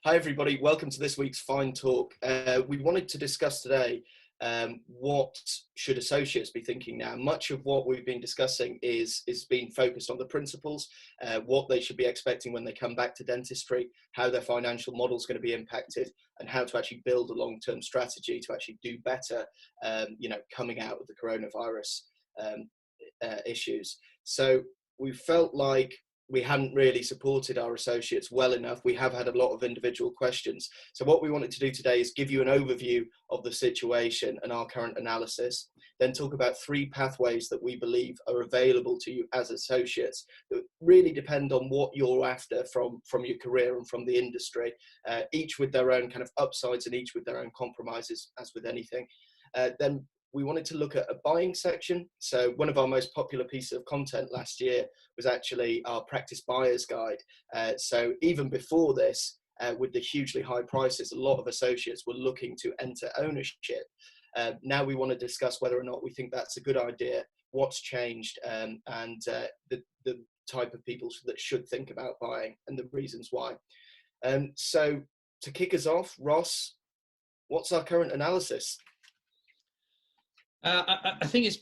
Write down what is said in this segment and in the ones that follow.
Hi everybody, welcome to this week's Fine Talk. We wanted to discuss today what should associates be thinking now. Much of what we've been discussing is being focused on the principles, what they should be expecting when they come back to dentistry, how their financial model is going to be impacted, and how to actually build a long-term strategy to actually do better, coming out of the coronavirus issues. So we felt like we hadn't really supported our associates well enough. We have had a lot of individual questions. So what we wanted to do today is give you an overview of the situation and our current analysis, then talk about 3 pathways that we believe are available to you as associates that really depend on what you're after from your career and from the industry, each with their own kind of upsides and each with their own compromises, as with anything. Then we wanted to look at a buying section. So one of our most popular pieces of content last year was actually our practice buyer's guide. So even before this, with the hugely high prices, a lot of associates were looking to enter ownership. Now we want to discuss whether or not we think that's a good idea, what's changed, and the type of people that should think about buying and the reasons why. So to kick us off, Ross, what's our current analysis? I think it's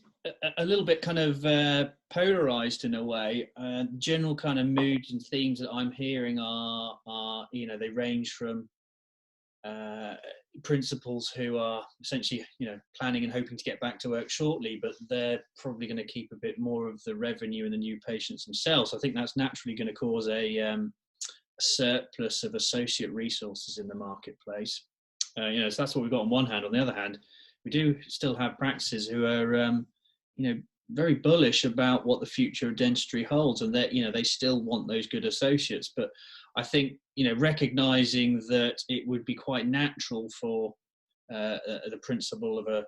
a little bit kind of polarized in a way. General kind of moods and themes that I'm hearing are they range from principals who are essentially, planning and hoping to get back to work shortly, but they're probably going to keep a bit more of the revenue and the new patients themselves. I think that's naturally going to cause a surplus of associate resources in the marketplace. So that's what we've got on one hand. On the other hand, we do still have practices who are, very bullish about what the future of dentistry holds, and that, they still want those good associates. But I think, recognizing that it would be quite natural for the principal of a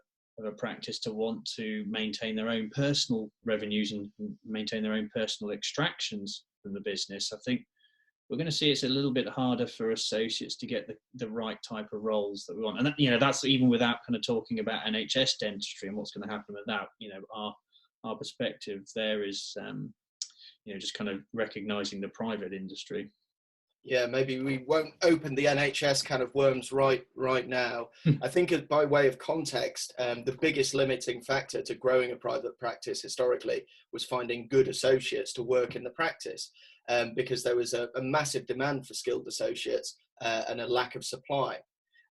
practice to want to maintain their own personal revenues and maintain their own personal extractions from the business. I think we're going to see it's a little bit harder for associates to get the right type of roles that we want. And that, that's even without kind of talking about NHS dentistry and what's going to happen with that. Our perspective there is, just kind of recognising the private industry. Yeah, maybe we won't open the NHS kind of worms right now. I think by way of context, the biggest limiting factor to growing a private practice historically was finding good associates to work in the practice. Because there was a massive demand for skilled associates and a lack of supply,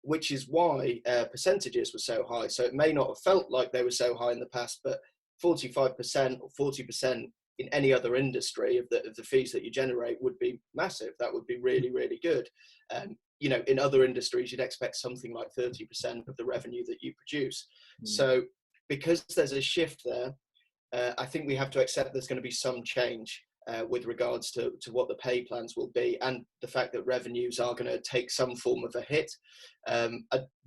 which is why percentages were so high. So it may not have felt like they were so high in the past, but 45% or 40% in any other industry of the fees that you generate would be massive. That would be really, really good. In other industries, you'd expect something like 30% of the revenue that you produce. So because there's a shift there, I think we have to accept there's going to be some change with regards to what the pay plans will be, and the fact that revenues are going to take some form of a hit.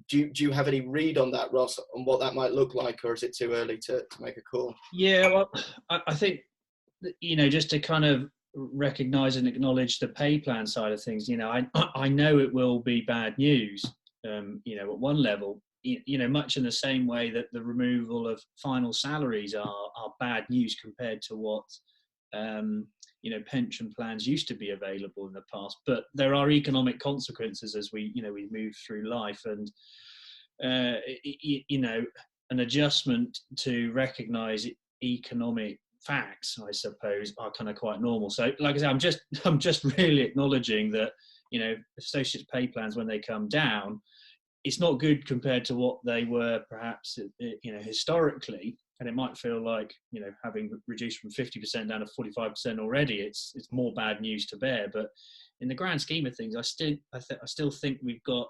Do you have any read on that, Ross, on what that might look like, or is it too early to make a call? Yeah, well, I think, just to kind of recognise and acknowledge the pay plan side of things, I know it will be bad news, at one level, much in the same way that the removal of final salaries are bad news compared to what pension plans used to be available in the past. But there are economic consequences as we move through life, and an adjustment to recognise economic facts, I suppose, are kind of quite normal. So, like I said, I'm just really acknowledging that associates' pay plans, when they come down, it's not good compared to what they were perhaps historically. And it might feel like, having reduced from 50% down to 45% already, it's more bad news to bear. But in the grand scheme of things, I still think we've got,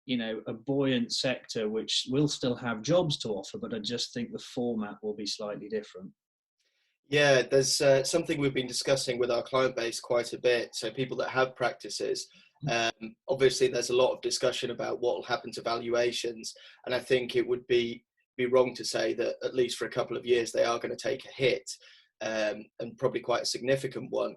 a buoyant sector which will still have jobs to offer, but I just think the format will be slightly different. Yeah, there's something we've been discussing with our client base quite a bit. So people that have practices, obviously there's a lot of discussion about what will happen to valuations. And I think it would be wrong to say that at least for a couple of years they are going to take a hit, and probably quite a significant one.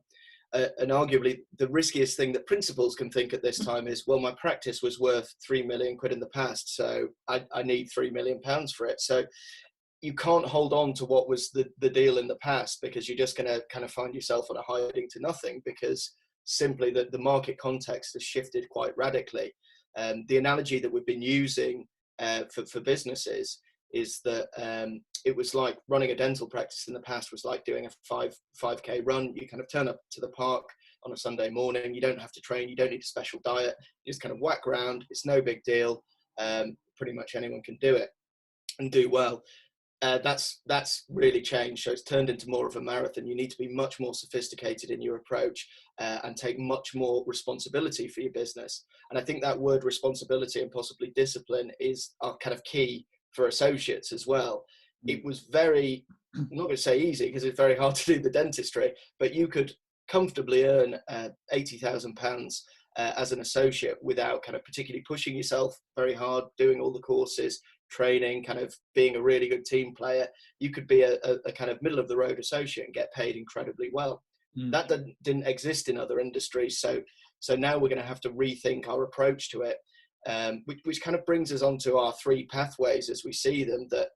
And arguably the riskiest thing that principals can think at this time is, well, my practice was worth 3 million quid in the past, so I need 3 million pounds for it. So you can't hold on to what was the deal in the past, because you're just going to kind of find yourself on a hiding to nothing, because simply that the market context has shifted quite radically. The analogy that we've been using for businesses is that it was like running a dental practice in the past was like doing a 5K run. You kind of turn up to the park on a Sunday morning. You don't have to train. You don't need a special diet. You just kind of whack around. It's no big deal. Pretty much anyone can do it and do well. That's really changed. So it's turned into more of a marathon. You need to be much more sophisticated in your approach and take much more responsibility for your business. And I think that word responsibility and possibly discipline are kind of key for associates as well. It was very, I'm not going to say easy because it's very hard to do the dentistry, but you could comfortably earn £80,000 as an associate without kind of particularly pushing yourself very hard, doing all the courses, training, kind of being a really good team player. You could be a kind of middle of the road associate and get paid incredibly well. That didn't exist in other industries. So now we're going to have to rethink our approach to it, which kind of brings us onto our three pathways as we see them, that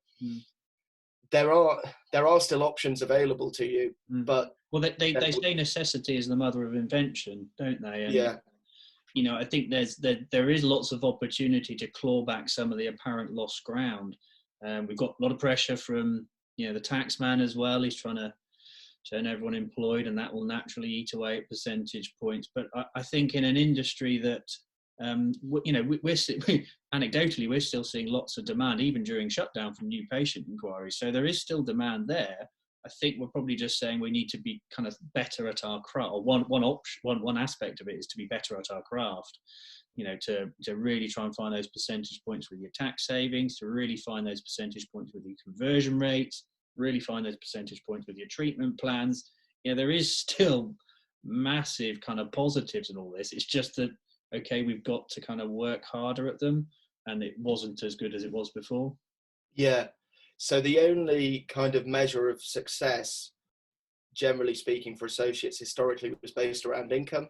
there are still options available to you, but well, they say necessity is the mother of invention, don't they? And, yeah. You know, I think there is lots of opportunity to claw back some of the apparent lost ground. We've got a lot of pressure from, you know, the tax man as well. He's trying to turn everyone employed, and that will naturally eat away at percentage points. But I think in an industry that, you know, anecdotally, we're still seeing lots of demand, even during shutdown, from new patient inquiries. So there is still demand there. I think we're probably just saying we need to be kind of better at our craft. Or one aspect of it is to be better at our craft. You know, to really try and find those percentage points with your tax savings, to really find those percentage points with your conversion rates, really find those percentage points with your treatment plans. You know, there is still massive kind of positives in all this. It's just that, okay, we've got to kind of work harder at them, and it wasn't as good as it was before. Yeah. So the only kind of measure of success, generally speaking, for associates historically was based around income.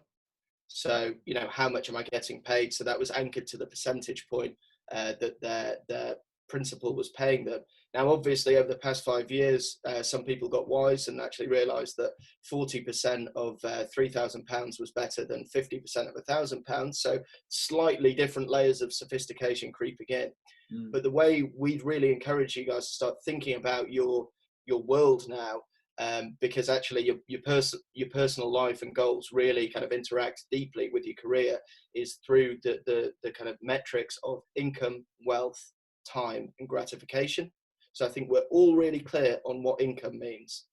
So, you know, how much am I getting paid? So that was anchored to the percentage point that their principal was paying them. Now, obviously, over the past 5 years, some people got wise and actually realised that 40% of £3,000 was better than 50% of £1,000. So slightly different layers of sophistication creeping in. But the way we'd really encourage you guys to start thinking about your world now, because actually your personal life and goals really kind of interact deeply with your career, is through the kind of metrics of income, wealth, time, and gratification. So I think we're all really clear on what income means.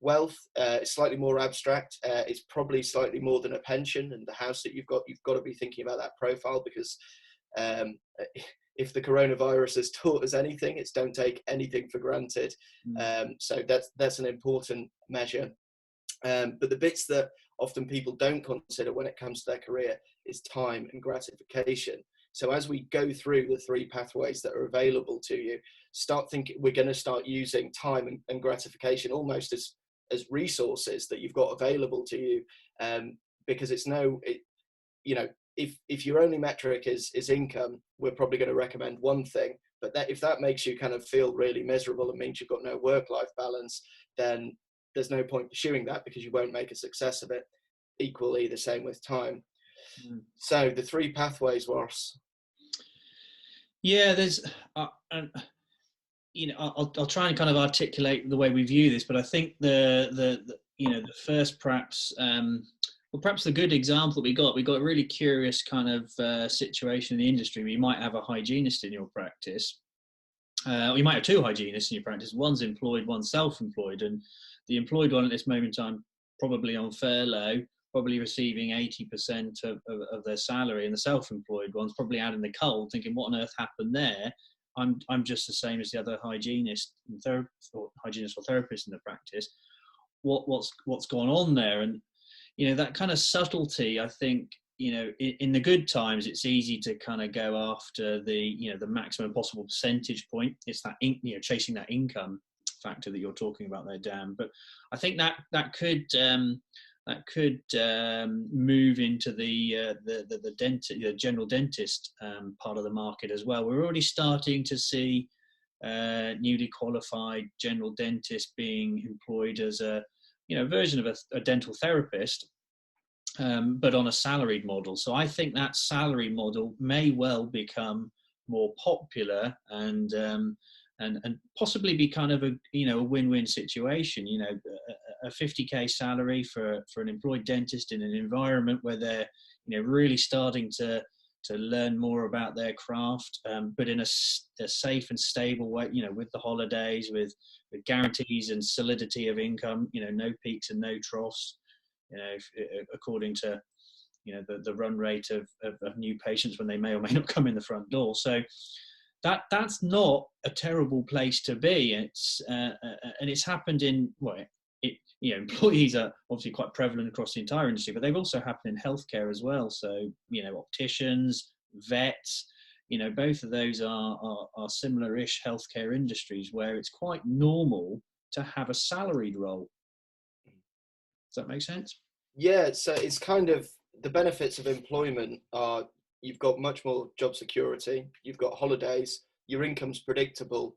Wealth is slightly more abstract. It's probably slightly more than a pension and the house that you've got to be thinking about that profile, because if the coronavirus has taught us anything, it's don't take anything for granted. So that's an important measure. But the bits that often people don't consider when it comes to their career is time and gratification. So as we go through the three pathways that are available to you, start thinking, we're going to start using time and gratification almost as resources that you've got available to you, because you know, if your only metric is income, we're probably going to recommend one thing. But if that makes you kind of feel really miserable and means you've got no work-life balance, then there's no point pursuing that, because you won't make a success of it. Equally the same with time. So the three pathways, Ross. Yeah, there's, you know, I'll try and kind of articulate the way we view this, but I think the you know, the first perhaps the good example we got a really curious kind of situation in the industry where you might have a hygienist in your practice, or you might have two hygienists in your practice. One's employed, one's self-employed, and the employed one at this moment in time probably on furlough, probably receiving 80% of their salary, and the self-employed one's probably out in the cold thinking, what on earth happened there? I'm just the same as the other hygienist or therapist in the practice. What's gone on there? And you know, that kind of subtlety, I think, you know, in the good times, it's easy to kind of go after the maximum possible percentage point. It's that, you know, chasing that income factor that you're talking about there, Dan. But I think that could move into the dentist, the general dentist part of the market as well. We're already starting to see newly qualified general dentists being employed as a version of a dental therapist, but on a salaried model. So I think that salary model may well become more popular and possibly be kind of a win-win situation. A 50k salary for an employed dentist in an environment where they're really starting to learn more about their craft, but in a safe and stable way, with the holidays, with guarantees and solidity of income, no peaks and no troughs, according to the run rate of new patients when they may or may not come in the front door. So that's not a terrible place to be. It's and it's happened in employees are obviously quite prevalent across the entire industry, but they've also happened in healthcare as well. So opticians, vets, both of those are similar-ish healthcare industries where it's quite normal to have a salaried role. Does that make sense? Yeah, so it's kind of the benefits of employment are you've got much more job security, you've got holidays, your income's predictable.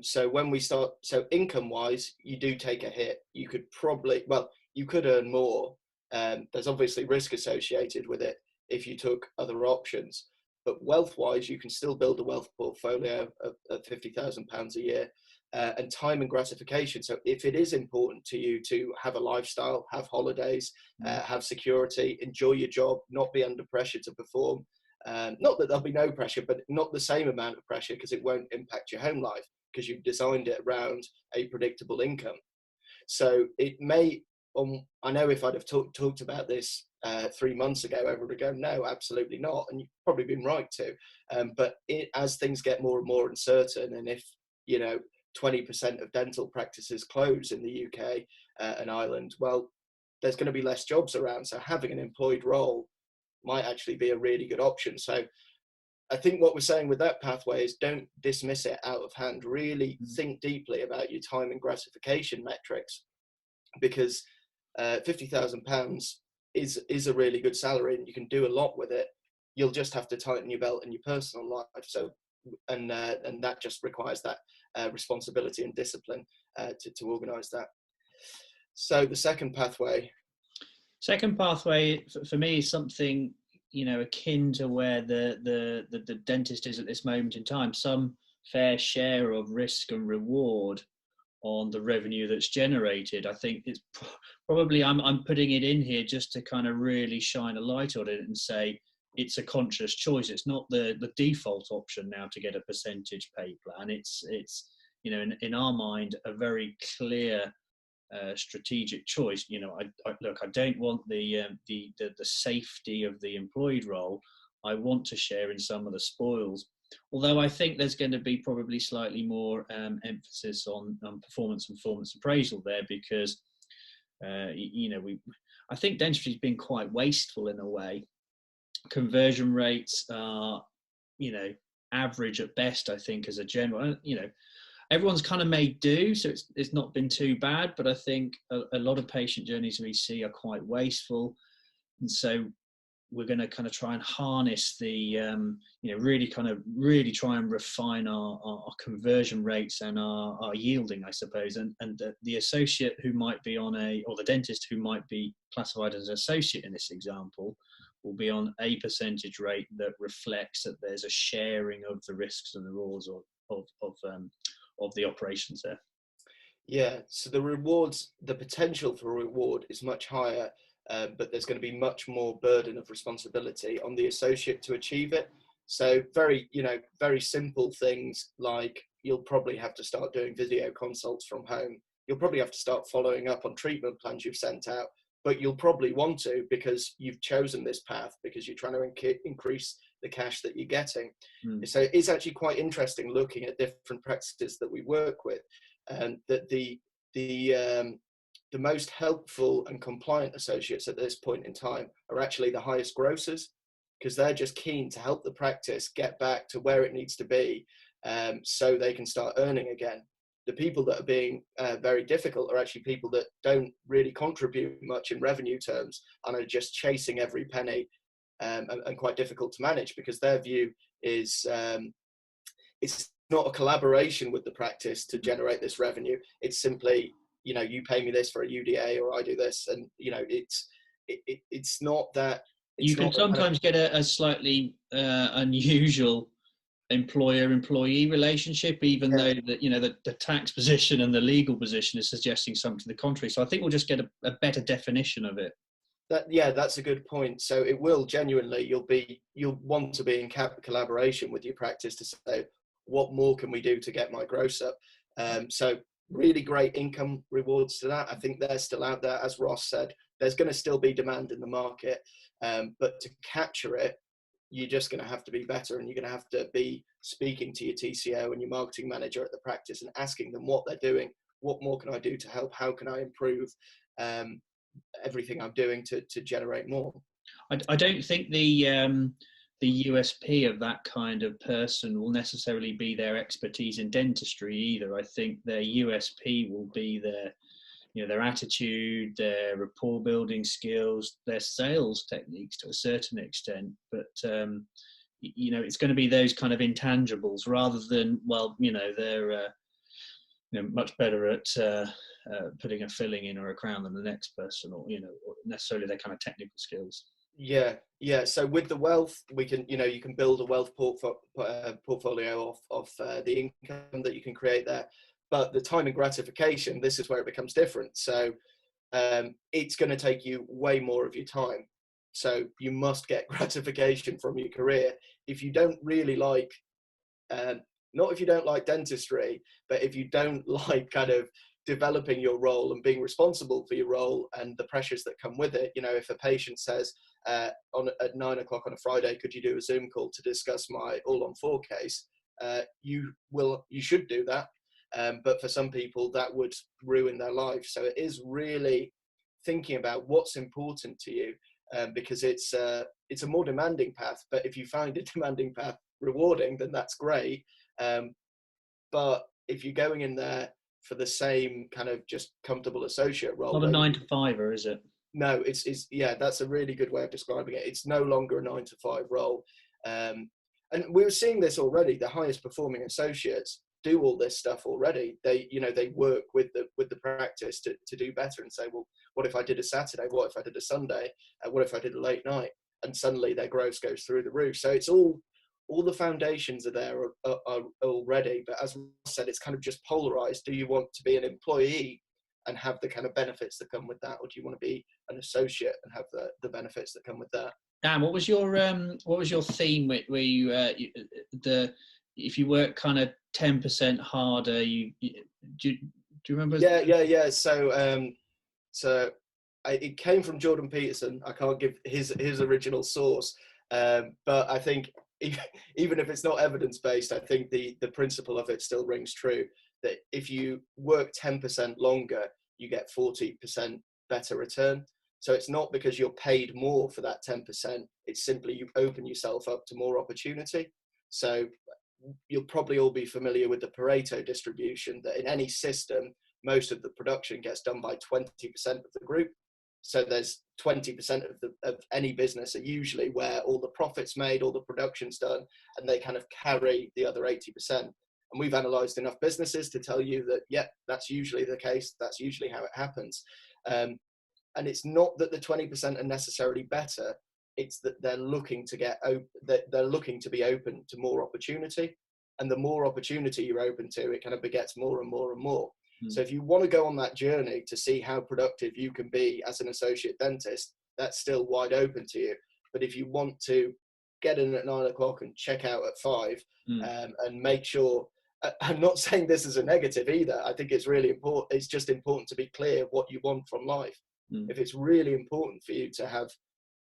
So when we start, so income-wise, you do take a hit. You could you could earn more. There's obviously risk associated with it if you took other options. But wealth-wise, you can still build a wealth portfolio of £50,000 a year. And time and gratification. So if it is important to you to have a lifestyle, have holidays, have security, enjoy your job, not be under pressure to perform, not that there'll be no pressure, but not the same amount of pressure because it won't impact your home life because you've designed it around a predictable income. So it may, I know if I'd have talked about this 3 months ago, everyone would go, no, absolutely not. And you've probably been right to. But as things get more and more uncertain, and if, 20% of dental practices close in the UK and Ireland, well, there's going to be less jobs around. So having an employed role might actually be a really good option. So I think what we're saying with that pathway is don't dismiss it out of hand. Really think deeply about your time and gratification metrics, because £50,000 is a really good salary and you can do a lot with it. You'll just have to tighten your belt in your personal life. So and that just requires that responsibility and discipline to organise that. So the second pathway for me is something akin to where the dentist is at this moment in time. Some fair share of risk and reward on the revenue that's generated. I think it's probably I'm putting it in here just to kind of really shine a light on it and say it's a conscious choice. It's not the default option now to get a percentage pay plan. It's in our mind a very clear strategic choice. I don't want the safety of the employed role. I want to share in some of the spoils. Although I think there's going to be probably slightly more emphasis on performance and performance appraisal there, because I think dentistry has been quite wasteful in a way. Conversion rates are, average at best, I think, as a general. Everyone's kind of made do, so it's not been too bad. But I think a lot of patient journeys we see are quite wasteful, and so we're going to kind of try and harness the, really try and refine our conversion rates and our yielding, I suppose. And the associate who might be or the dentist who might be classified as an associate in this example will be on a percentage rate that reflects that there's a sharing of the risks and the rewards of the operations there. Yeah, so the potential for reward is much higher, but there's going to be much more burden of responsibility on the associate to achieve it. So very simple things like you'll probably have to start doing video consults from home. You'll probably have to start following up on treatment plans you've sent out, but you'll probably want to because you've chosen this path because you're trying to increase the cash that you're getting. So it's actually quite interesting looking at different practices that we work with, that the most helpful and compliant associates at this point in time are actually the highest grossers, because they're just keen to help the practice get back to where it needs to be, so they can start earning again. The people that are being very difficult are actually people that don't really contribute much in revenue terms and are just chasing every penny, and quite difficult to manage, because their view is it's not a collaboration with the practice to generate this revenue. It's simply, you pay me this for a UDA, or I do this, and it's not that. You can sometimes get a slightly unusual employer-employee relationship, even though that, you know, the tax position and the legal position is suggesting something to the contrary. So I think we'll just get a better definition of it. That's a good point. So it will genuinely, you'll want to be in collaboration with your practice to say, what more can we do to get my gross up? So really great income rewards to that. I think they're still out there. As Ross said, there's going to still be demand in the market, but to capture it, you're just going to have to be better, and you're going to have to be speaking to your TCO and your marketing manager at the practice and asking them what they're doing. What more can I do to help? How can I improve everything I'm doing to generate more? I don't think the USP of that kind of person will necessarily be their expertise in dentistry either. I think their USP will be their attitude, their rapport building skills, their sales techniques to a certain extent. But it's going to be those kind of intangibles rather than, they're much better at putting a filling in or a crown than the next person, or necessarily their kind of technical skills. Yeah. So with the wealth, we can, you can build a wealth portfolio of the income that you can create there. But the time and gratification, this is where it becomes different. So it's going to take you way more of your time. So you must get gratification from your career. If you don't really like, not if you don't like dentistry, but if you don't like kind of developing your role and being responsible for your role and the pressures that come with it. If a patient says at 9 o'clock on a Friday, could you do a Zoom call to discuss my all-on-4 case? You should do that. But for some people that would ruin their life. So it is really thinking about what's important to you, because it's a more demanding path. But if you find a demanding path rewarding, then that's great. But if you're going in there for the same kind of just comfortable associate role, not a 9-to-5er, is it? No, it's that's a really good way of describing it. It's no longer a 9-to-5 role, and we're seeing this already. The highest performing associates do all this stuff already. They work with the practice to do better and say, well, what if I did a Saturday? What if I did a Sunday? What if I did a late night? And suddenly their gross goes through the roof. So it's all the foundations are there are already. But as Ross said, it's kind of just polarized. Do you want to be an employee and have the kind of benefits that come with that, or do you want to be an associate and have the benefits that come with that? Dan, what was your theme where you if you work kind of 10% harder, do you remember? Yeah. So it came from Jordan Peterson. I can't give his original source, but I think even if it's not evidence-based, I think the principle of it still rings true, that if you work 10% longer, you get 40% better return. So it's not because you're paid more for that 10%, it's simply you open yourself up to more opportunity. So you'll probably all be familiar with the Pareto distribution, that in any system, most of the production gets done by 20% of the group. So there's 20% of any business are usually where all the profits made, all the production's done, and they kind of carry the other 80%. And we've analysed enough businesses to tell you that, that's usually the case. That's usually how it happens. And it's not that the 20% are necessarily better. It's that they're looking to they're looking to be open to more opportunity. And the more opportunity you're open to, it kind of begets more and more and more. So if you want to go on that journey to see how productive you can be as an associate dentist, that's still wide open to you. But if you want to get in at 9 o'clock and check out at 5, and make sure, I'm not saying this is a negative either. I think it's really important. It's just important to be clear what you want from life. If it's really important for you to have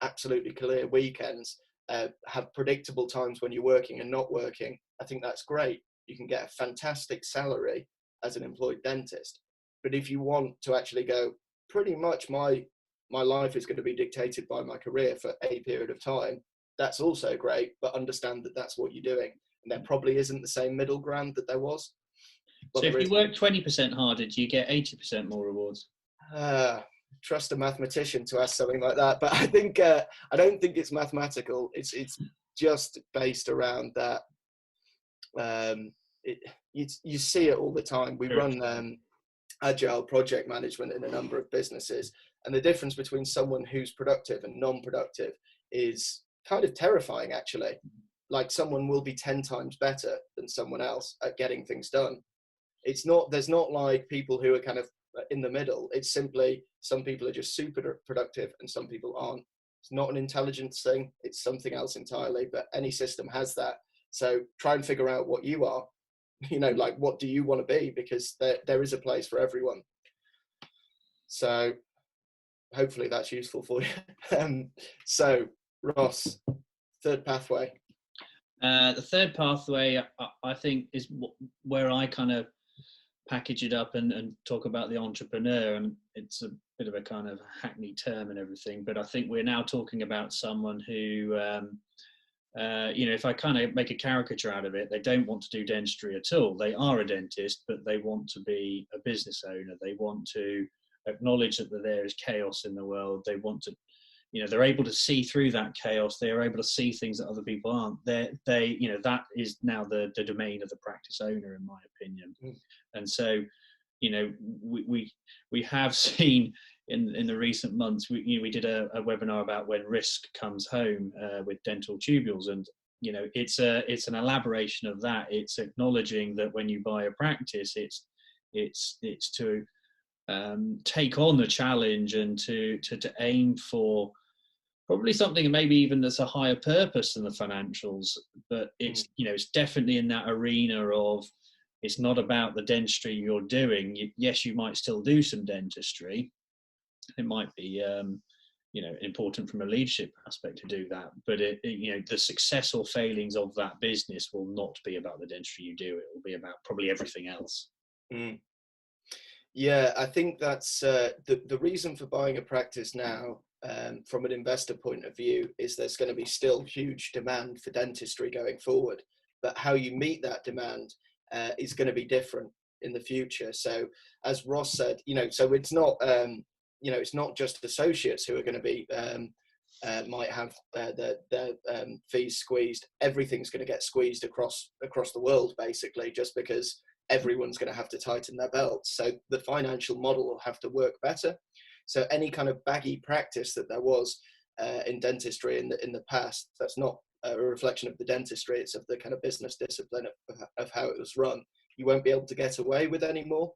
absolutely clear weekends, have predictable times when you're working and not working, I think that's great. You can get a fantastic salary as an employed dentist. But if you want to actually go, pretty much my life is going to be dictated by my career for a period of time, that's also great, but understand that that's what you're doing. And there probably isn't the same middle ground that there was. So if you work 20% harder, do you get 80% more rewards? Trust a mathematician to ask something like that. But I think, I don't think it's mathematical. It's just based around that. You see it all the time. We run agile project management in a number of businesses, And the difference between someone who's productive and non-productive is kind of terrifying, actually. Like, someone will be 10 times better than someone else at getting things done. There's not like people who are kind of in the middle. It's simply some people are just super productive and some people aren't. It's not an intelligence thing. It's something else entirely, but any system has that. So try and figure out what you are, like, what do you want to be? Because there is a place for everyone. So hopefully that's useful for you. So Ross, third pathway. The third pathway, I think, is where I kind of package it up and talk about the entrepreneur. And it's a bit of a kind of hackneyed term and everything, but I think we're now talking about someone who, if I kind of make a caricature out of it, they don't want to do dentistry at all. They are a dentist, but they want to be a business owner. They want to acknowledge that there is chaos in the world. They want to, they're able to see through that chaos. They're able to see things that other people aren't. That is now the domain of the practice owner, in my opinion. And so, we have seen in the recent months, we did a webinar about when risk comes home with dental tubules, and it's an elaboration of that. It's acknowledging that when you buy a practice, it's to take on the challenge and to aim for probably something maybe even that's a higher purpose than the financials, but it's it's definitely in that arena of, it's not about the dentistry you're doing. Yes, you might still do some dentistry. It might be important from a leadership aspect to do that, but the success or failings of that business will not be about the dentistry you do. It will be about probably everything else. Yeah, I think that's the reason for buying a practice now, from an investor point of view, is there's going to be still huge demand for dentistry going forward, but how you meet that demand is going to be different in the future. So as Ross said, so it's not it's not just associates who are going to be might have their fees squeezed. Everything's going to get squeezed across the world, basically, just because everyone's going to have to tighten their belts. So the financial model will have to work better. So any kind of baggy practice that there was in dentistry in the past, that's not a reflection of the dentistry, it's of the kind of business discipline of how it was run. You won't be able to get away with anymore.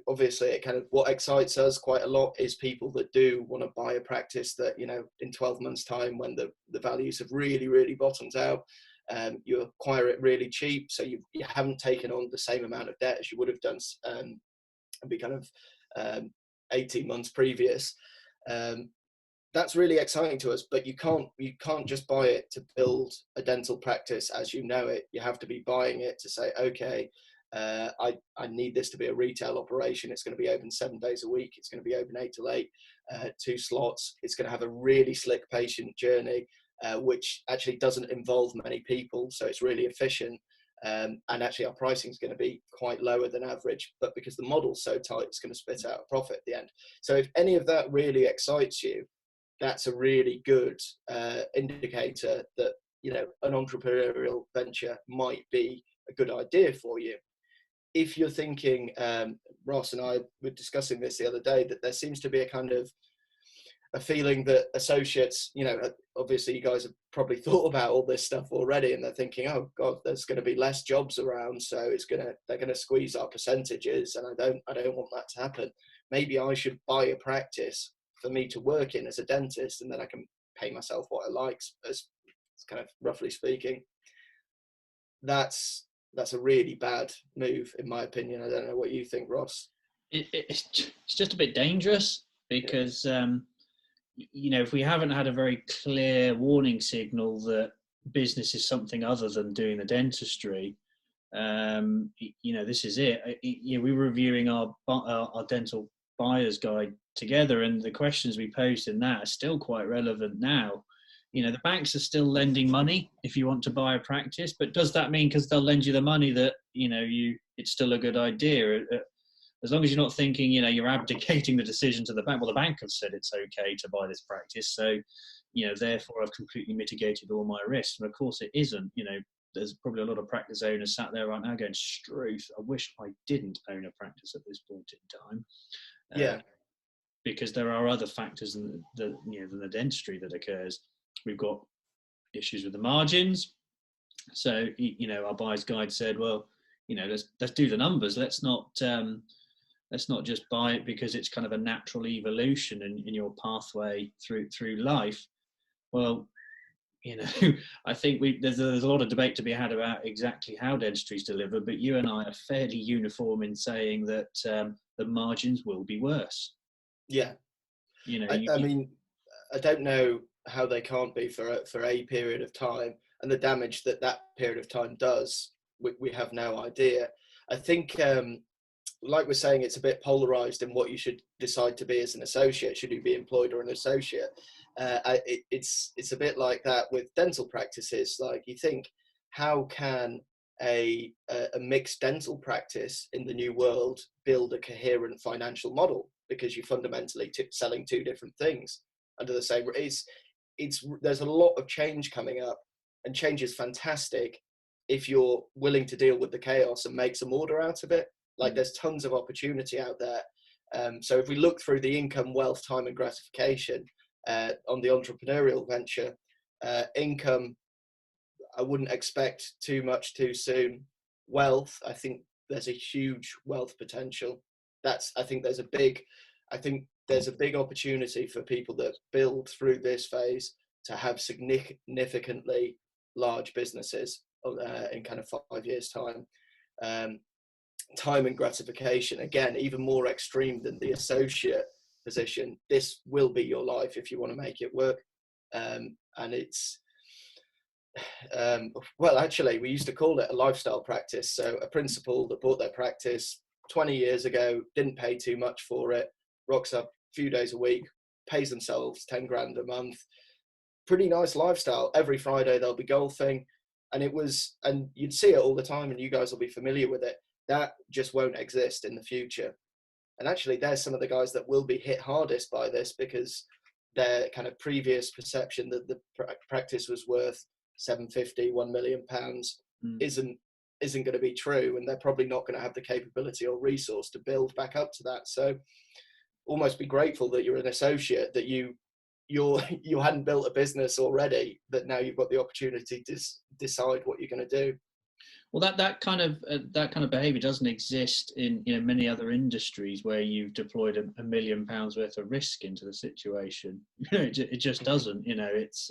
Obviously, it kind of, what excites us quite a lot is people that do want to buy a practice that, in 12 months time, when the values have really, really bottomed out, you acquire it really cheap. So you haven't taken on the same amount of debt as you would have done and be kind of 18 months previous. That's really exciting to us, but you can't just buy it to build a dental practice as you know it. You have to be buying it to say, okay, I need this to be a retail operation. It's going to be open 7 days a week. It's going to be open 8 till 8, 2 slots. It's going to have a really slick patient journey, which actually doesn't involve many people. So it's really efficient. And actually our pricing is going to be quite lower than average, but because the model's so tight, it's going to spit out a profit at the end. So if any of that really excites you, that's a really good indicator that, an entrepreneurial venture might be a good idea for you. If you're thinking, Ross and I were discussing this the other day, that there seems to be a kind of a feeling that associates, obviously you guys have probably thought about all this stuff already, and they're thinking, oh God, there's going to be less jobs around, so they're going to squeeze our percentages, and I don't want that to happen. Maybe I should buy a practice for me to work in as a dentist, and then I can pay myself what I like, as kind of roughly speaking. That's a really bad move, in my opinion. I don't know what you think, Ross. It's just a bit dangerous because, if we haven't had a very clear warning signal that business is something other than doing the dentistry, this is it. We were reviewing our dental buyer's guide together, and the questions we posed in that are still quite relevant now. The banks are still lending money if you want to buy a practice, but does that mean because they'll lend you the money that it's still a good idea? As long as you're not thinking you're abdicating the decision to the bank. Well, the bank have said it's okay to buy this practice, so therefore I've completely mitigated all my risks. And of course it isn't. There's probably a lot of practice owners sat there right now going, "Struth, I wish I didn't own a practice at this point in time." Yeah. Because there are other factors than the dentistry that occurs. We've got issues with the margins. So our buyer's guide said, well, let's do the numbers. Let's not just buy it because it's kind of a natural evolution in your pathway through life. Well, I think there's a lot of debate to be had about exactly how dentistry is delivered, but you and I are fairly uniform in saying that the margins will be worse. Yeah. I mean, I don't know how they can't be for a period of time, and the damage that period of time does, we have no idea. I think, like we're saying, it's a bit polarized in what you should decide to be as an associate. Should you be employed or an associate? It's a bit like that with dental practices. Like, you think, how can a mixed dental practice in the new world build a coherent financial model? Because you're fundamentally selling two different things under the same. There's a lot of change coming up, and change is fantastic if you're willing to deal with the chaos and make some order out of it. Like, there's tons of opportunity out there. So if we look through the income, wealth, time, and gratification on the entrepreneurial venture, income, I wouldn't expect too much too soon. Wealth, I think there's a huge wealth potential. I think there's a big opportunity for people that build through this phase to have significantly large businesses in kind of 5 years' time. Time and gratification, again, even more extreme than the associate position. This will be your life if you want to make it work. And it's, well, actually, we used to call it a lifestyle practice. So a principal that bought their practice 20 years ago, didn't pay too much for it, rocks up a few days a week, pays themselves 10 grand a month. Pretty nice lifestyle. Every Friday they'll be golfing, and you'd see it all the time, and you guys will be familiar with it. That just won't exist in the future. And actually, there's some of the guys that will be hit hardest by this, because their kind of previous perception that the practice was worth 750, £1 million isn't going to be true, and they're probably not going to have the capability or resource to build back up to that. So almost be grateful that you're an associate, that you hadn't built a business already, that now you've got the opportunity to decide what you're going to do. Well, that kind of behaviour doesn't exist in many other industries where you've deployed £1 million worth of risk into the situation. It just doesn't. It's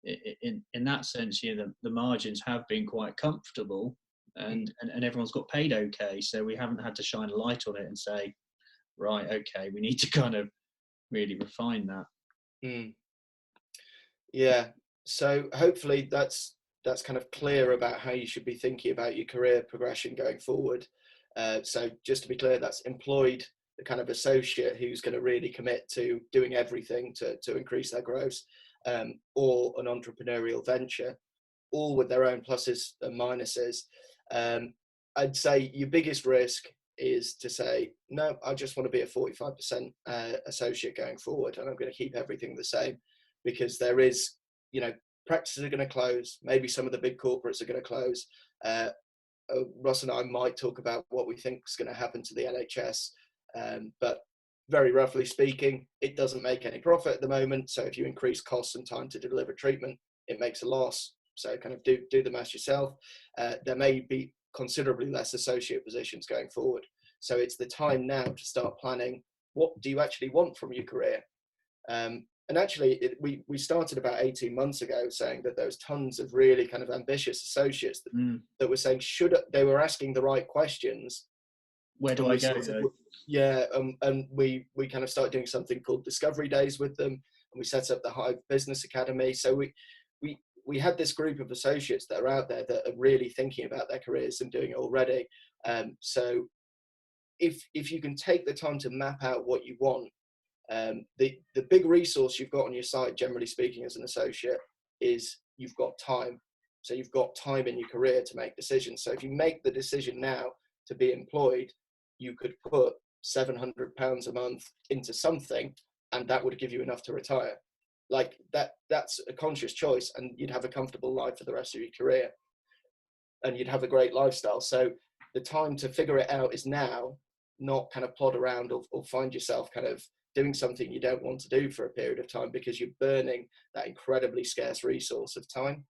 in that sense, the margins have been quite comfortable, and everyone's got paid okay. So we haven't had to shine a light on it and say, right, okay, we need to kind of really refine that. Yeah. So hopefully that's kind of clear about how you should be thinking about your career progression going forward. So just to be clear, that's employed, the kind of associate who's going to really commit to doing everything to increase their gross, or an entrepreneurial venture, all with their own pluses and minuses. I'd say your biggest risk is to say, no, I just want to be a 45% associate going forward, and I'm going to keep everything the same, because there is, practices are going to close. Maybe some of the big corporates are going to close. Ross and I might talk about what we think is going to happen to the NHS, but very roughly speaking, it doesn't make any profit at the moment. So if you increase costs and time to deliver treatment, it makes a loss. So kind of do the math yourself. There may be considerably less associate positions going forward. So it's the time now to start planning, what do you actually want from your career? And actually, we started about 18 months ago saying that there was tons of really kind of ambitious associates that were saying, they were asking the right questions. Where do I go? Yeah, and we kind of started doing something called Discovery Days with them, and we set up the Hive Business Academy. So we had this group of associates that are out there that are really thinking about their careers and doing it already. So if you can take the time to map out what you want, the big resource you've got on your site, generally speaking, as an associate, is you've got time. So you've got time in your career to make decisions. So if you make the decision now to be employed, you could put £700 a month into something, and that would give you enough to retire. Like that's a conscious choice, and you'd have a comfortable life for the rest of your career, and you'd have a great lifestyle. So the time to figure it out is now, not kind of plod around or find yourself kind of doing something you don't want to do for a period of time, because you're burning that incredibly scarce resource of time.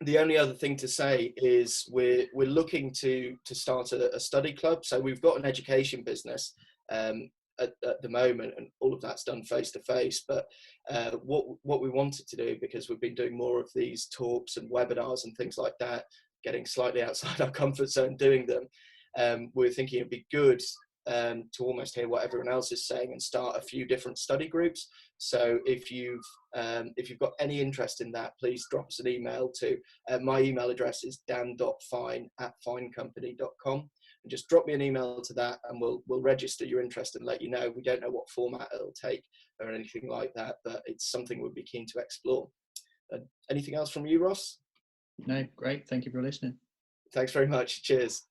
The only other thing to say is we're looking to start a study club. So we've got an education business at the moment, and all of that's done face to face. But what we wanted to do, because we've been doing more of these talks and webinars and things like that, getting slightly outside our comfort zone doing them, we're thinking it'd be good to almost hear what everyone else is saying and start a few different study groups. So if you've got any interest in that, please drop us an email to my email address is dan.fine@finecompany.com, and just drop me an email to that, and we'll register your interest and let you know. We don't know what format it'll take or anything like that, but it's something we'd be keen to explore. Anything else from you, Ross? No, great. Thank you for listening. Thanks very much. Cheers.